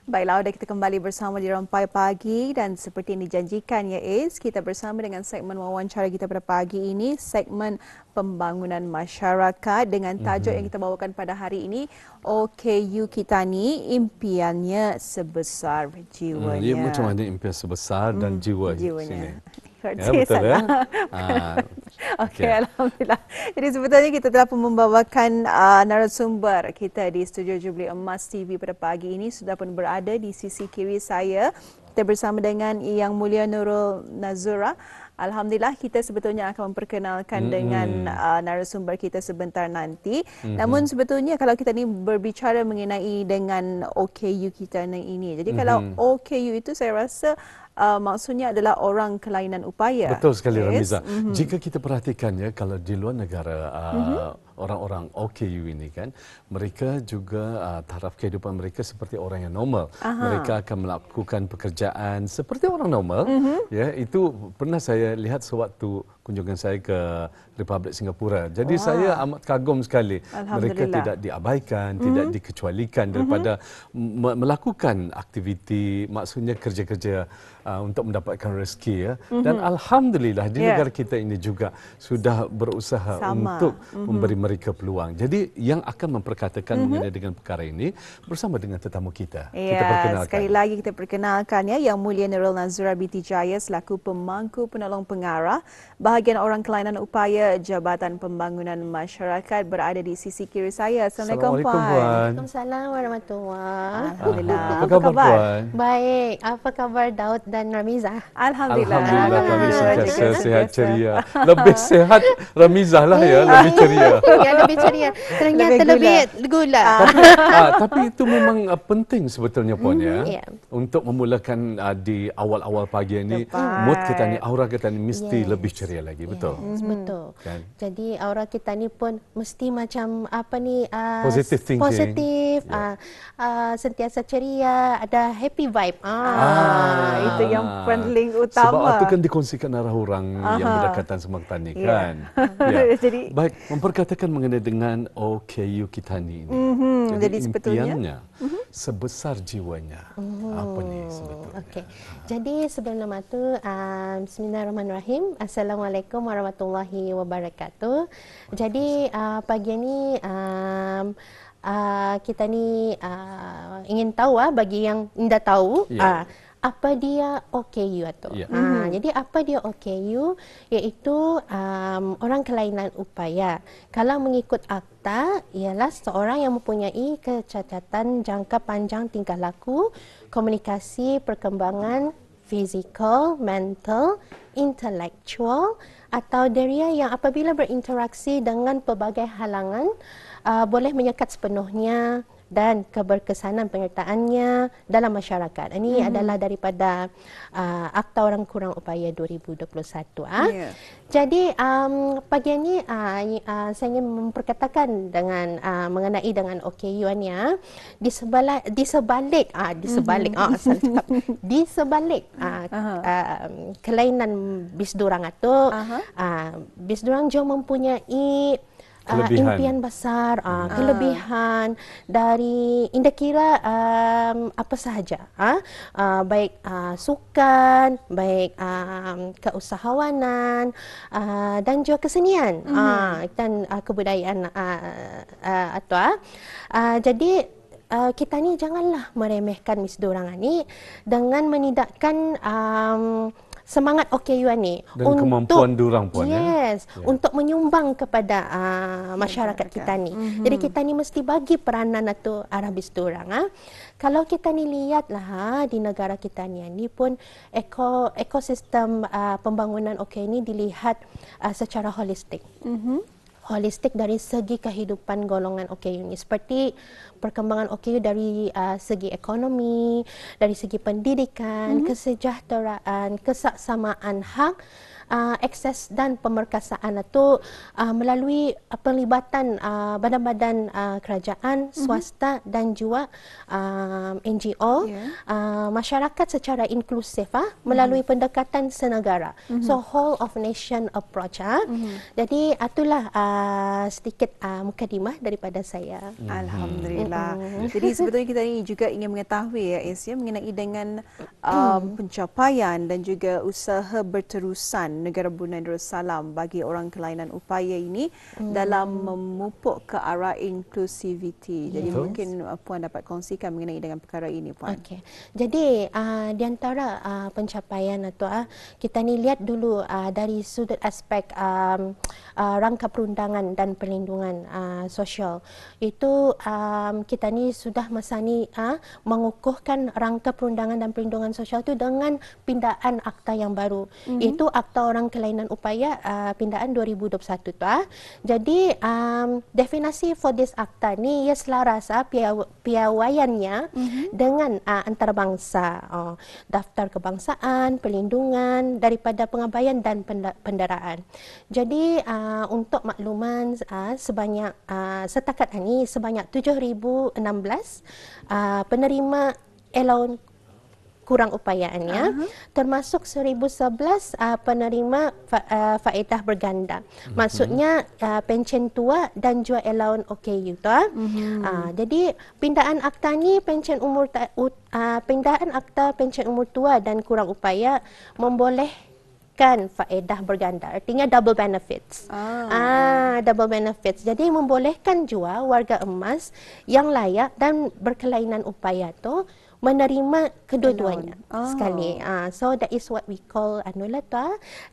Baiklah, sudah kita kembali bersama di Rampai Pagi dan seperti yang dijanjikan ya Is, kita bersama dengan segmen wawancara kita pada pagi ini, segmen pembangunan masyarakat dengan tajuk yang kita bawakan pada hari ini, OKU kita ni impiannya sebesar jiwanya. Ya, macam mana impian sebesar dan jiwanya. Ya, betul ya. Okey, alhamdulillah. Jadi sebetulnya kita telah pun membawakan narasumber kita di Studio Jubilee Emas TV pada pagi ini sudah pun berada di sisi kiri saya. Kita bersama dengan Yang Mulia Nurul Nazura. Alhamdulillah kita sebetulnya akan memperkenalkan dengan narasumber kita sebentar nanti. Namun sebetulnya kalau kita ni berbicara mengenai dengan OKU kita ini. Jadi kalau OKU itu saya rasa maksudnya adalah orang kelainan upaya. Betul sekali Ramiza. Jika kita perhatikan ya, kalau di luar negara orang-orang OKU ini kan, mereka juga taraf kehidupan mereka seperti orang yang normal. Mereka akan melakukan pekerjaan seperti orang normal. Ya, itu pernah saya lihat sewaktu kunjungan saya ke Republik Singapura. Jadi saya amat kagum sekali. Mereka tidak diabaikan, tidak dikecualikan daripada melakukan aktiviti, maksudnya kerja-kerja untuk mendapatkan rezeki ya. Dan alhamdulillah di negara kita ini juga sudah berusaha untuk memberi mereka peluang. Jadi yang akan memperkatakan mengenai dengan perkara ini bersama dengan tetamu kita. Kita perkenalkan. Sekali lagi kita perkenalkan ya Yang Mulia Nurul Nazura binti Jaya selaku pemangku penolong pengarah bahagian orang kelainan upaya Jabatan Pembangunan Masyarakat berada di sisi kiri saya. Assalamualaikum Puan. Waalaikumsalam warahmatullahi. Alhamdulillah. Apa khabar Puan? Baik. Apa khabar Daud dan Ramiza? Alhamdulillah. Alhamdulillah kami sentiasa sehat ceria. Lebih sehat Ramizah lah ya, lebih ceria. Ya, lebih ceria. Ternyata lebih gula. Tapi itu memang penting sebetulnya Puan ya. Untuk memulakan di awal-awal pagi ini, mood kita ni, aura kita ni mesti lebih ceria lagi, betul? Betul. Kan? Jadi aura kita ni pun mesti macam apa ni positive thinking. Positif, sentiasa ceria, ada happy vibe. Itu yang paling utama. Sebab itu kan dikongsikan arah orang yang berdekatan Semak-Tani kan. Jadi baik, memperkatakan mengenai dengan OKU Kitani ini. Jadi impiannya sebesar jiwanya. Apa ni sebetulnya? Okey. Jadi sebelum nama tu bismillahirrahmanirrahim. Assalamualaikum warahmatullahi wabarakatuh. Jadi pagi ini kita ni ingin tahu bagi yang tidak tahu apa dia OKU itu. Jadi apa dia OKU? Iaitu orang kelainan upaya. Kalau mengikut akta, ialah seorang yang mempunyai kecacatan jangka panjang tingkah laku, komunikasi, perkembangan fizikal, mental, intelektual atau dia yang apabila berinteraksi dengan pelbagai halangan boleh menyekat sepenuhnya dan keberkesanan penyertaannya dalam masyarakat. Ini adalah daripada Akta Orang Kurang Upaya 2021. Jadi pagi ini saya ingin memperkatakan dengan mengenai dengan OKU-nya di sebalik kelainan bis durang itu bis durang juga mempunyai impian besar, kelebihan dari indah kira apa sahaja, baik sukan, baik keusahawanan dan juga kesenian dan kebudayaan jadi kita ni janganlah meremehkan mis dorang ni dengan menidakkan semangat OKU ni dan untuk kemampuan durang Puan untuk menyumbang kepada masyarakat kita ni. Jadi kita ni mesti bagi peranan atau arah bis durang. Kalau kita ni lihatlah di negara kita ni pun ekosistem pembangunan OKU ni dilihat secara holistik. Holistik dari segi kehidupan golongan OKU ini, seperti perkembangan OKU dari segi ekonomi, dari segi pendidikan, kesejahteraan, kesaksamaan hak, akses dan pemerkasaan itu melalui pelibatan badan-badan kerajaan, swasta dan juga NGO, masyarakat secara inklusif melalui pendekatan senegara. So whole of nation approach. Jadi itulah sedikit mukadimah daripada saya. Alhamdulillah. Jadi sebetulnya kita ini juga ingin mengetahui ya Is, ya, mengenai dengan pencapaian dan juga usaha berterusan Negara Brunei Darussalam bagi orang kelainan upaya ini dalam memupuk ke arah inklusiviti. Jadi mungkin Puan dapat kongsikan mengenai dengan perkara ini, Puan. Okey. Jadi di antara pencapaian atau kita ni lihat dulu dari sudut aspek rangka perundangan dan perlindungan sosial. Itu kita ni sudah masa ni mengukuhkan rangka perundangan dan perlindungan sosial itu dengan pindaan akta yang baru. Itu Akta Orang Kelainan Upaya pindaan 2021 tu. Jadi definisi for this akta ni ia selaras piawaiannya dengan antarabangsa, daftar kebangsaan, perlindungan daripada pengabaian dan penderaan. Jadi untuk makluman sebanyak setakat ini sebanyak 7,016 penerima allowance kurang upayaannya, termasuk 1,011 penerima faedah berganda. Maksudnya pencen tua dan juga allowance OKU tu. Jadi pindaan akta ni pindaan akta pencen umur tua dan kurang upaya membolehkan faedah berganda, artinya double benefits. Double benefits. Jadi membolehkan juga warga emas yang layak dan berkelainan upaya tu menerima kedua-duanya sekali. So that is what we call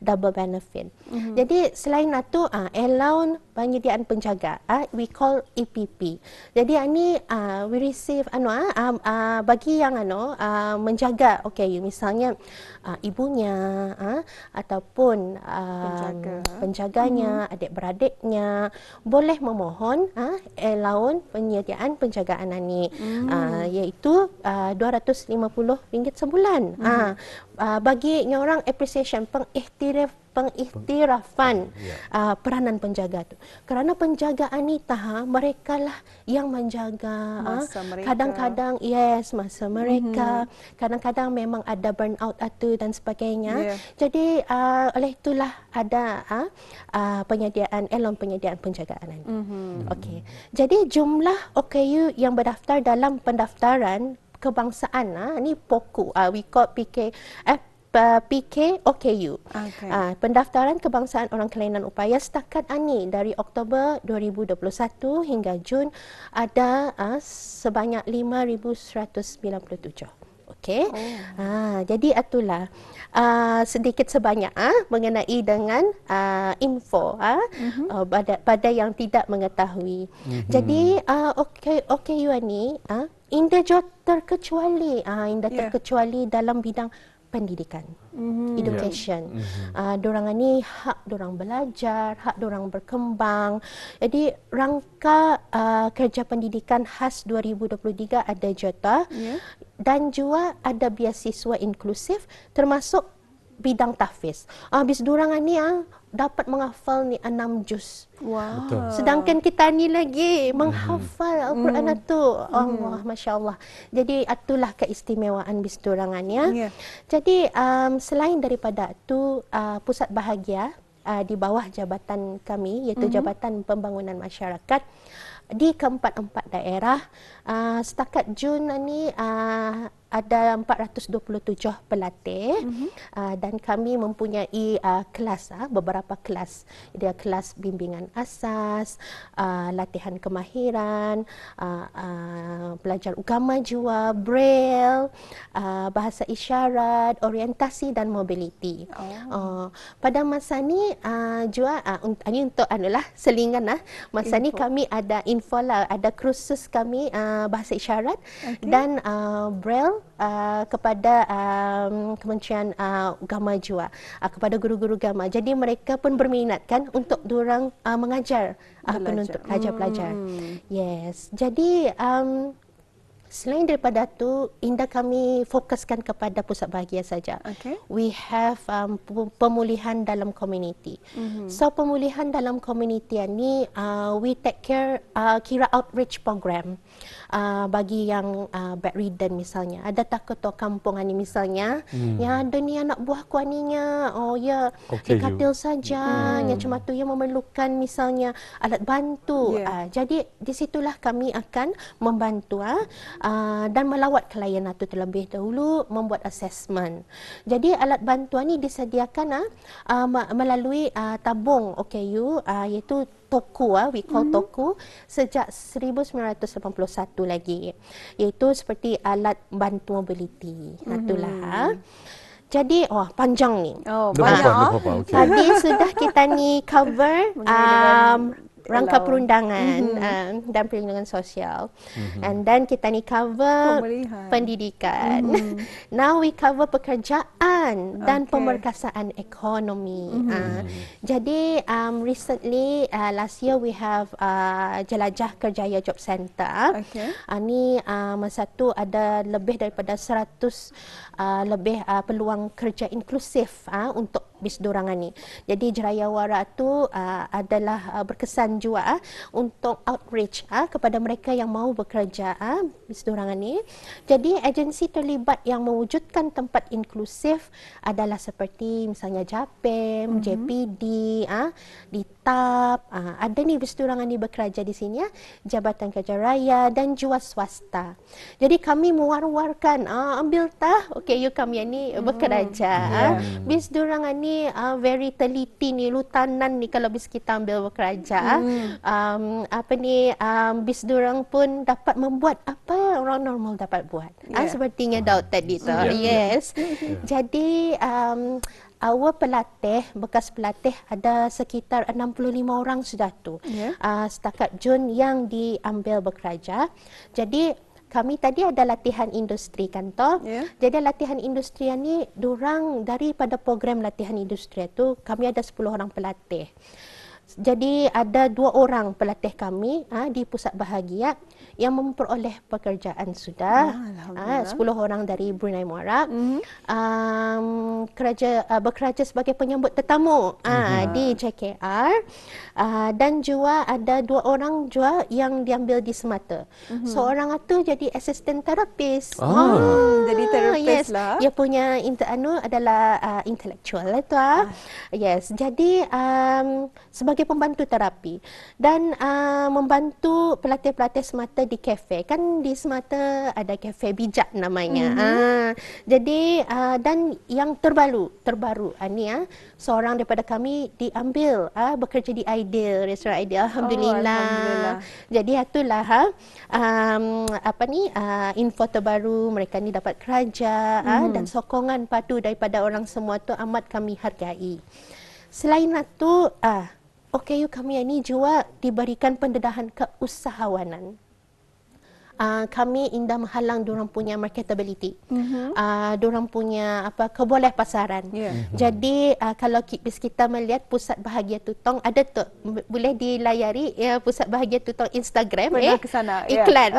double benefit. Jadi selain itu allowance penyediaan penjaga, we call EPP. Jadi ini we receive bagi yang menjaga misalnya ibunya ataupun penjaganya, adik-beradiknya boleh memohon allowance penyediaan penjagaan ini, iaitu RM250 sebulan. Bagi orang appreciation, pengiktirafan peranan penjaga tu. Kerana penjagaan ni mereka lah yang menjaga kadang-kadang masa mereka, kadang-kadang memang ada burnout tu dan sebagainya. Jadi oleh itulah ada penyediaan penyediaan penjagaan ini. Okey. Jadi jumlah OKU yang berdaftar dalam pendaftaran kebangsaan ni POKU, we call PK OKU. Pendaftaran kebangsaan orang kelainan upaya setakat ini dari Oktober 2021 hingga Jun ada sebanyak 5,197. Okey. Jadi itulah sedikit sebanyak mengenai dengan info pada yang tidak mengetahui. Jadi OKU ni indah terkecuali dalam bidang pendidikan, education. Dorang ni hak dorang belajar, hak dorang berkembang. Jadi rangka kerja pendidikan khas 2023 ada jota dan juga ada beasiswa inklusif termasuk bidang tahfiz. Habis dorang ni dapat menghafal ni 6 juz. Wow. Sedangkan kita ni lagi menghafal Al-Quran itu. Allah, Masya Allah. Jadi itulah keistimewaan bis dorangannya. Jadi selain daripada itu, pusat bahagia di bawah jabatan kami, iaitu Jabatan Pembangunan Masyarakat, di keempat-empat daerah, setakat Jun ini ada 427 pelatih dan kami mempunyai kelas, beberapa kelas. Dia kelas bimbingan asas, latihan kemahiran, belajar agama juga, braille, bahasa isyarat, orientasi dan mobiliti. Pada masa ni juga ini untuk selingan masa ni kami ada info ada kursus kami bahasa isyarat dan braille kepada Kementerian Agama juga, kepada guru-guru agama. Jadi mereka pun berminat kan untuk diorang mengajar penuntut pelajar-pelajar. Yes. Jadi Selain daripada tu, Indah kami fokuskan kepada pusat bahagia saja. Okay. We have pemulihan dalam community. So pemulihan dalam community ni we take care kira outreach program. Bagi yang bedridden misalnya, ada takut to kampung ni misalnya, yang ada ni anak buah ku aninya, oh ya, di katil saja, yang cuma tu yang memerlukan misalnya alat bantu. Jadi di situlah kami akan membantu dan melawat klien itu terlebih dahulu, membuat assessment. Jadi alat bantuan ni disediakan melalui tabung OKU, iaitu Toku, we call Toku, sejak 1981 lagi, iaitu seperti alat bantu mobility. Itulah. Jadi, panjang ni. Banyak. Tadi sudah kita ni cover rangka perundangan dan perlindungan sosial. And then kita ni cover pendidikan. Now we cover pekerjaan dan pemerkasaan ekonomi. Jadi recently last year we have Jelajah Kerjaya Job Center. Ni masa tu ada lebih daripada 100 lebih peluang kerja inklusif untuk bis dorangan ni. Jadi Jerayawara tu adalah berkesan juga untuk outreach kepada mereka yang mahu bekerja bis dorangan ni. Jadi agensi terlibat yang mewujudkan tempat inklusif adalah seperti misalnya JAPEM, JPD, DITAP, ada ni bis dorangan ni bekerja di sini Jabatan Kerja Raya dan jua swasta. Jadi kami mewar-warkan ambil OKU kami ni bekerja. Bis dorangan ni very teliti ni, lutanan ni kalau bis kita ambil bekerja. Bis dorang pun dapat membuat apa yang orang normal dapat buat. Sepertinya Daud tadi tu. Yes. Jadi our pelatih, bekas pelatih ada sekitar 65 orang sudah tu. Setakat Jun yang diambil bekerja. Jadi kami tadi ada latihan industri kan toh. Jadi latihan industri ni dorang daripada program latihan industri tu kami ada 10 orang pelatih. Jadi ada 2 orang pelatih kami di pusat bahagia yang memperoleh pekerjaan sudah. 10 orang dari Brunei Muara. Bekerja sebagai penyambut tetamu di JKR. Dan juga ada 2 orang juga yang diambil di Semata. Seorang itu jadi assistant therapist. Jadi therapist lah. Dia punya adalah intellectual itu. Yes. Jadi sebagai pembantu terapi dan membantu pelatih-pelatih Semata di kafe. Kan di Semata ada kafe bijak namanya. Jadi dan yang terbaru ni seorang daripada kami diambil bekerja di Ideal, restoran Ideal. Alhamdulillah. Jadi itulah info terbaru, mereka ni dapat kerja dan sokongan padu daripada orang semua tu amat kami hargai. Selain itu OKU kami ini juga diberikan pendedahan keusahawanan. Kami Indah menghalang diorang punya marketability. Diorang punya keboleh pasaran. Jadi kalau kita melihat Pusat Bahagia Tutong ada tu boleh dilayari Pusat Bahagia Tutong Instagram ke sana, iklan.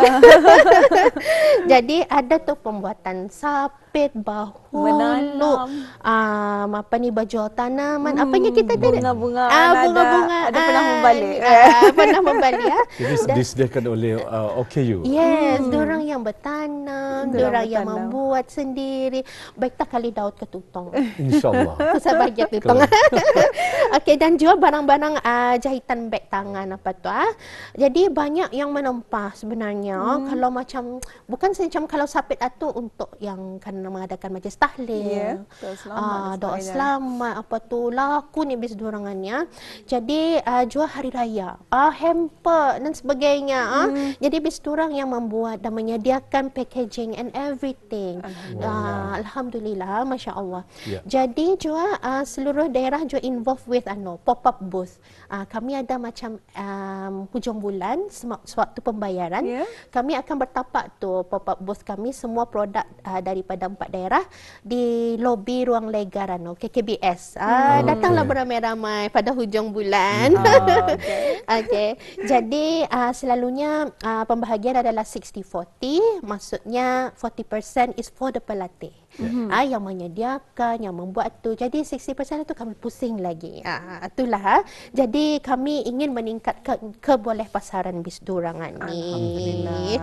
Jadi ada tu pembuatan sapit, bahulu, baju tanaman, apanya kita ada bunga-bunga, bunga-bunga, ada pernah membalik. Pernah membalik Jadi disediakan oleh OKU. Yes, diorang yang bertanam, diorang yang membuat sendiri. Baik tak kali Daud ke Tutong. InsyaAllah. Pusat Bahagia Tutong. Okey, dan jual barang-barang jahitan beg tangan Jadi banyak yang menempah sebenarnya. Kalau macam bukan macam kalau sapit itu untuk yang kan mengadakan majlis tahlil. Doa selamat laku ni bis dorangannya. Jadi jual hari raya, hamper dan sebagainya. Jadi bis dorang yang membuat dan menyediakan packaging and everything. Alhamdulillah, Masya Allah. Jadi juga seluruh daerah juga involved with pop-up booth. Kami ada macam hujung bulan sewaktu pembayaran, kami akan bertapak tu pop-up booth kami, semua produk daripada 4 daerah di lobi Ruang Lega Rano KKBS. Datanglah beramai-ramai pada hujung bulan. Okay. Jadi selalunya pembahagian adalah 60-40, maksudnya 40% is for the pelatih. Yang menyediakan, yang membuat tu. Jadi 60% itu kami pusing lagi. Itulah. Jadi kami ingin meningkatkan kebolehpasaran bisdurangan ni.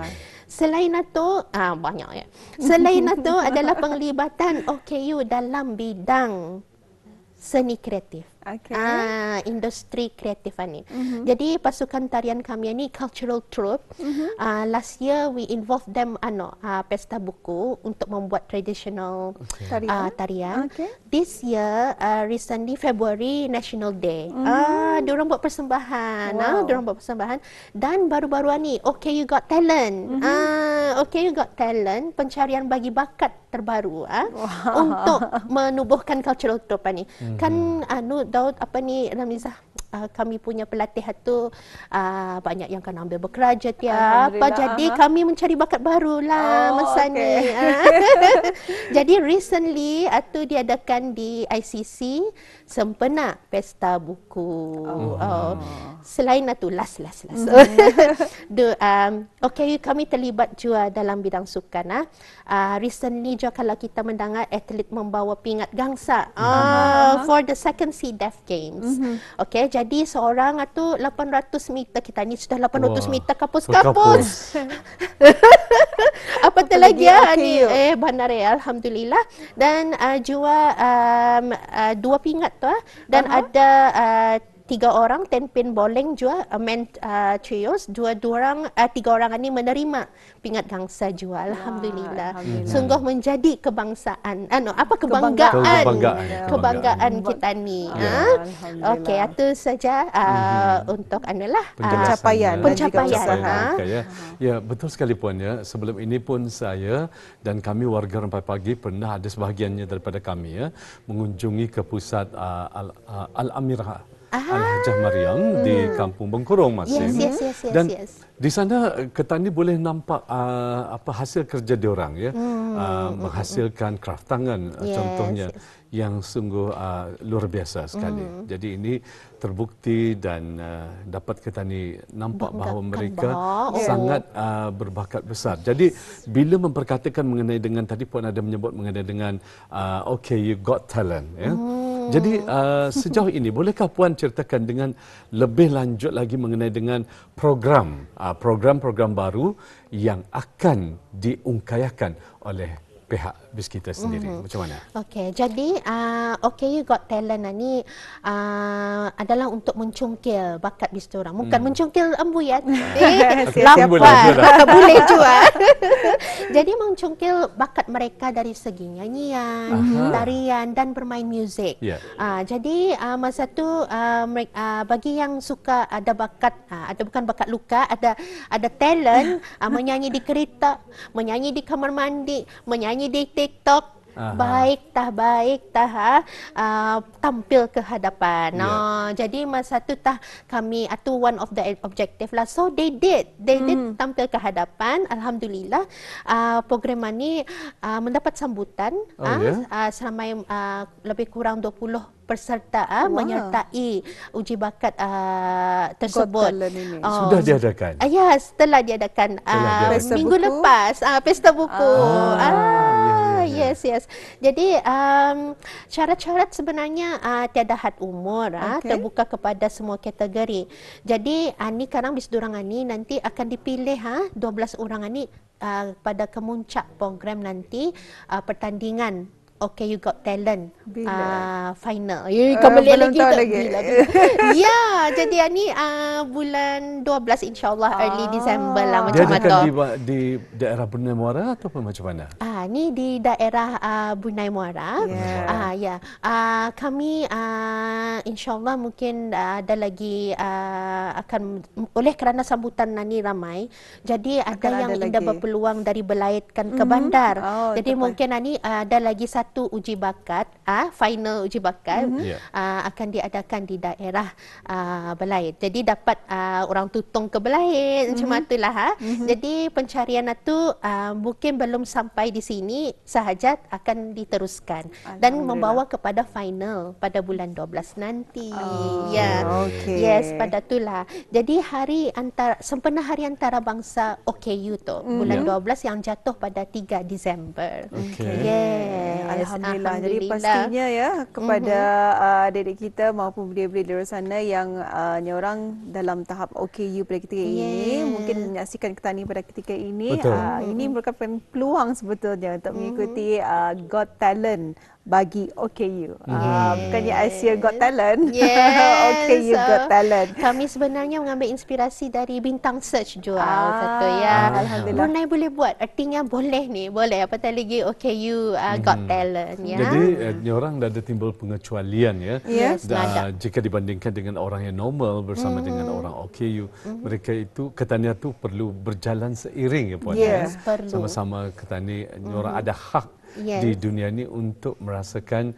Selain itu, banyak ya. Selain itu adalah penglibatan OKU dalam bidang seni kreatif. Industri kreatif ni. Jadi pasukan tarian kami ni cultural troupe. Last year we involve them pesta buku untuk membuat traditional tarian. This year recently February National Day. Diorang buat persembahan. Diorang buat persembahan dan baru-baru ni OKU Got Talent. OKU Got Talent pencarian bagi bakat terbaru untuk menubuhkan cultural troupe ni. Kan Daud Ramizah, kami punya pelatih tu banyak yang kan ambil bekerja jadi kami mencari bakat barulah masa ni. Jadi recently tu diadakan di ICC sempena pesta buku. Selain itu last. Kami terlibat juga dalam bidang sukan. Recently juga kalau kita mendengar atlet membawa pingat gangsa for the second SEADEF Games. Jadi seorang tu 800 meter, kita ni sudah 800 meter kapus-kapus. Apatah lagi ni benar alhamdulillah. Dan juga 2 pingat tu dan ada 3 orang 10 pin bowling juga men trios, 3 orang ni menerima pingat gangsa juga alhamdulillah. Sungguh menjadi kebangsaan kebanggaan kita ni. Okey, itu saja untuk pencapaian. Ya, betul sekali Puan ya. Sebelum ini pun saya dan kami warga Rempai Pagi pernah ada sebahagiannya daripada kami ya mengunjungi ke pusat Al-Amirah Al-Hajjah Mariam di Kampung Bengkurung Masin. Dan di sana Ketani boleh nampak hasil kerja diorang ya, menghasilkan kraft tangan contohnya yang sungguh luar biasa sekali. Jadi ini terbukti dan dapat Ketani nampak bahawa mereka sangat berbakat besar. Jadi bila memperkatakan mengenai dengan tadi Puan ada menyebut mengenai dengan OKU Got Talent ya. Jadi sejauh ini bolehkah Puan ceritakan dengan lebih lanjut lagi mengenai dengan program-program baru yang akan diungkayakan oleh pihak BIS kita sendiri. Macam mana? Okey, jadi OKU Got Talent ni adalah untuk mencungkil bakat BIS orang. Bukan mencungkil ambuyat. Lampar. Boleh juga. Jadi mencungkil bakat mereka dari segi nyanyian, tarian dan bermain muzik. Jadi masa tu bagi yang suka ada bakat, ada bukan bakat luka, ada talent menyanyi di kereta, menyanyi di kamar mandi, menyanyi di TikTok, baik tah tampil ke hadapan. Jadi masa tu kami one of the objective lah. So they did tampil ke hadapan. Alhamdulillah program ini mendapat sambutan selama lebih kurang 20 peserta menyertai uji bakat tersebut. Sudah diadakan? Ya, setelah diadakan minggu lepas pesta buku. Yes. Jadi syarat-syarat sebenarnya tiada had umur, terbuka kepada semua kategori. Jadi ni sekarang bisdurangan ni nanti akan dipilih 12 orang ni pada kemuncak program nanti pertandingan OKU Got Talent final. Kembali lagi. Ya, jadi ni bulan 12 insya-Allah early December lah macam tu. Dia di daerah Bunai Muara atau macam mana? Ni di daerah Bunai Muara. Kami insya-Allah mungkin ada lagi akan oleh kerana sambutan ni ramai. Jadi ada yang indah berpeluang dari Belaitkan ke Bandar. Jadi mungkin ni ada lagi satu uji bakat, final uji bakat akan diadakan di daerah Belait. Jadi dapat orang Tutong ke Belait macam itulah. Jadi pencarian itu mungkin belum sampai di sini sahaja akan diteruskan dan membawa kepada final pada bulan 12 nanti. Ya. Yes, pada itulah. Jadi sempena hari antarabangsa OKU tu bulan 12 yang jatuh pada 3 Disember. Yes. Alhamdulillah. Jadi pastinya ya kepada adik-adik kita maupun belia-belia di luar sana yang nyorang dalam tahap OKU pada ketika ini, mungkin menyaksikan Ketani pada ketika ini, ini merupakan peluang sebetulnya untuk mengikuti Got Talent bagi OKU. Bukannya Asia Got Talent. OKU Got Talent. Kami sebenarnya mengambil inspirasi dari Bintang Search juga. Satu ya. Alhamdulillah. Brunei boleh buat. Artinya boleh ni. Boleh. Apatah lagi OKU Got Talent. Ya. Jadi orang dah ada timbul pengecualian ya. Jika dibandingkan dengan orang yang normal bersama dengan orang OKU, mereka itu Ketani itu perlu berjalan seiring ya Puan. Sama-sama Ketani orang ada hak di dunia ini untuk merasakan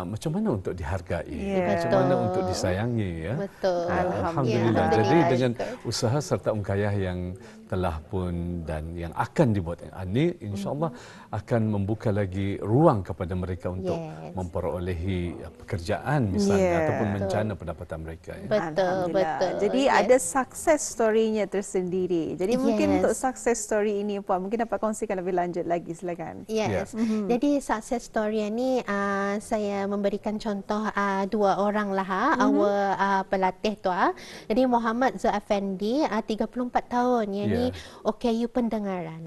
macam mana untuk dihargai, macam mana untuk disayangi ya. Betul. Alhamdulillah. Jadi dengan usaha serta ungkayah yang telah pun dan yang akan dibuat ini, insya-Allah akan membuka lagi ruang kepada mereka untuk memperolehi pekerjaan misalnya ataupun mencana pendapatan mereka. Ya. Betul. Jadi ada success story-nya tersendiri. Jadi mungkin untuk success story ini Puan mungkin dapat kongsikan lebih lanjut lagi, silakan. Jadi success story ini saya memberikan contoh dua orang lah pelatih tu. Jadi Muhammad Zul Afendi 34 tahun yang ni OKU pendengaran.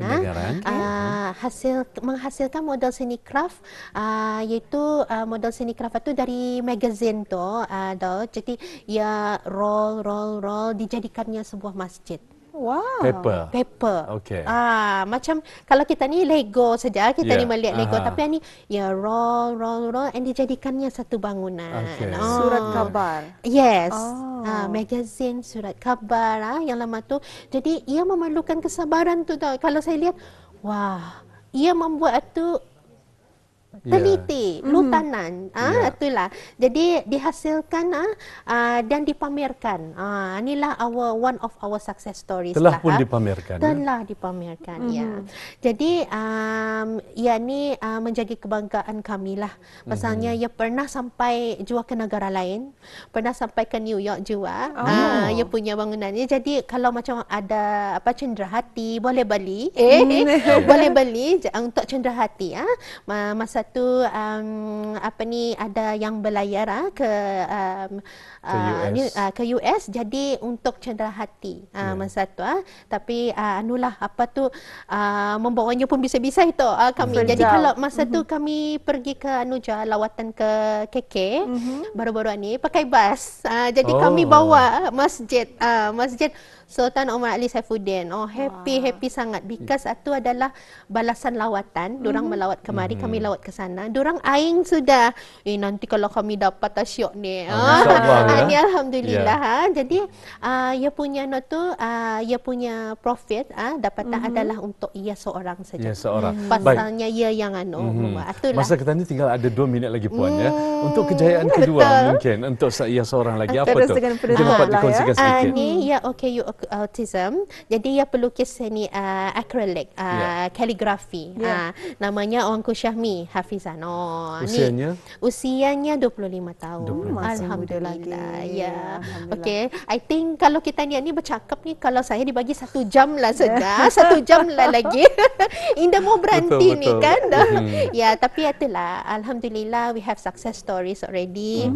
Menghasilkan model seni craft iaitu model seni craft itu dari magazine tu jadi ia roll dijadikannya sebuah masjid. Wow. Paper. Okey. Macam kalau kita ni Lego saja, kita ni melihat Lego, tapi ini ya roll and dijadikannya satu bangunan. Surat khabar. Yes. Magazine, surat khabar yang lama tu. Jadi ia memerlukan kesabaran tu tau. Kalau saya lihat, wah, ia membuat tu teliti, lutanan, itulah. Jadi dihasilkan dan dipamerkan. Inilah one of our success stories. Telah pun dipamerkan. Telah dipamerkan, ya. Jadi ia ni menjadi kebanggaan kami lah. Pasalnya ia pernah sampai jua ke negara lain, pernah sampai ke New York jua. Ia punya bangunannya. Jadi kalau macam ada cenderahati boleh beli, boleh beli untuk cenderahati. Masa tu ada yang berlayar ke US jadi untuk cenderahati masa tu tapi anulah membawanya pun bisa-bisa itu kami. Jadi kalau masa tu kami pergi ke lawatan ke KK baru-baru ni pakai bas. Jadi kami bawa masjid Sultan Omar Ali Saifuddin. Happy sangat because itu adalah balasan lawatan. Dorang melawat kemari, kami lawat ke sana. Dorang aing sudah nanti kalau kami dapat tasyuk ni. Ni alhamdulillah. Jadi ia punya ia punya profit dapatan adalah untuk ia seorang saja. Pasalnya ia yang Masa kita ni tinggal ada 2 minit lagi Puan ya. Untuk kejayaan kedua mungkin untuk ia seorang lagi apa tu? Mungkin dapat dikongsikan sedikit. Ni ia OKU Autism. Jadi ia pelukis seni acrylic, kaligrafi. Namanya Wangku Syahmi Hafizan. Usianya 25 tahun. Alhamdulillah. Ya. Okey. I think kalau kita ni bercakap ni kalau saya dibagi 1 jam lah saja. 1 jam lah lagi. Indah mau berhenti ni kan. Ya, tapi itulah alhamdulillah we have success stories already.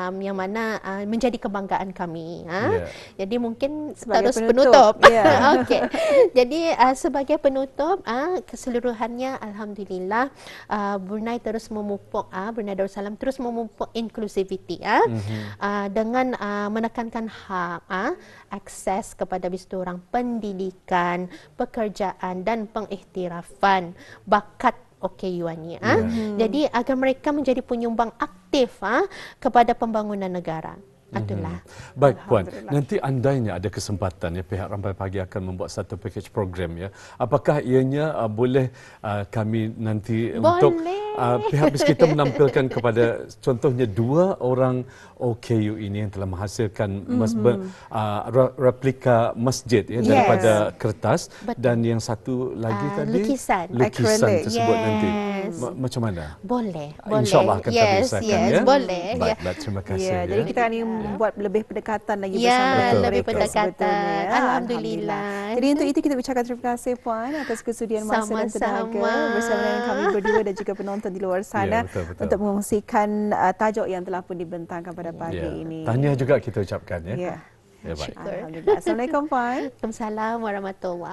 Yang mana menjadi kebanggaan kami. Jadi mungkin terus penutup. Okey. Jadi sebagai penutup keseluruhannya alhamdulillah Brunei terus memupuk Brunei Darussalam terus memupuk inclusivity dengan menekankan hak akses kepada bisnis orang, pendidikan, pekerjaan dan pengiktirafan bakat OKU ni. Jadi agar mereka menjadi penyumbang aktif kepada pembangunan negara. Itulah. Baik Puan, nanti andainya ada kesempatan pihak Rampai Pagi akan membuat satu package program ya. Apakah ianya boleh kami nanti untuk pihak BIS kita menampilkan kepada contohnya 2 orang OKU ini yang telah menghasilkan replika masjid ya, daripada kertas. Betul. Dan yang satu lagi tadi lukisan tersebut nanti. Macam mana? Boleh. InsyaAllah akan kami usahakan ya. Boleh. Baiklah, terima kasih. Ya, jadi kita akan buat lebih pendekatan lagi bersama Ya, dengan lebih mereka pendekatan. sebetulnya, ya. Alhamdulillah. Jadi untuk itu kita ucapkan terima kasih Puan atas kesudian masa dan tenaga bersama dengan kami berdua dan juga penonton di luar sana untuk mengongsikan tajuk yang telah pun dibentangkan pada pagi ini. Tahniah juga kita ucapkan ya. Ya. Ya, baik. Alhamdulillah. Assalamualaikum Puan. Waalaikumsalam warahmatullahi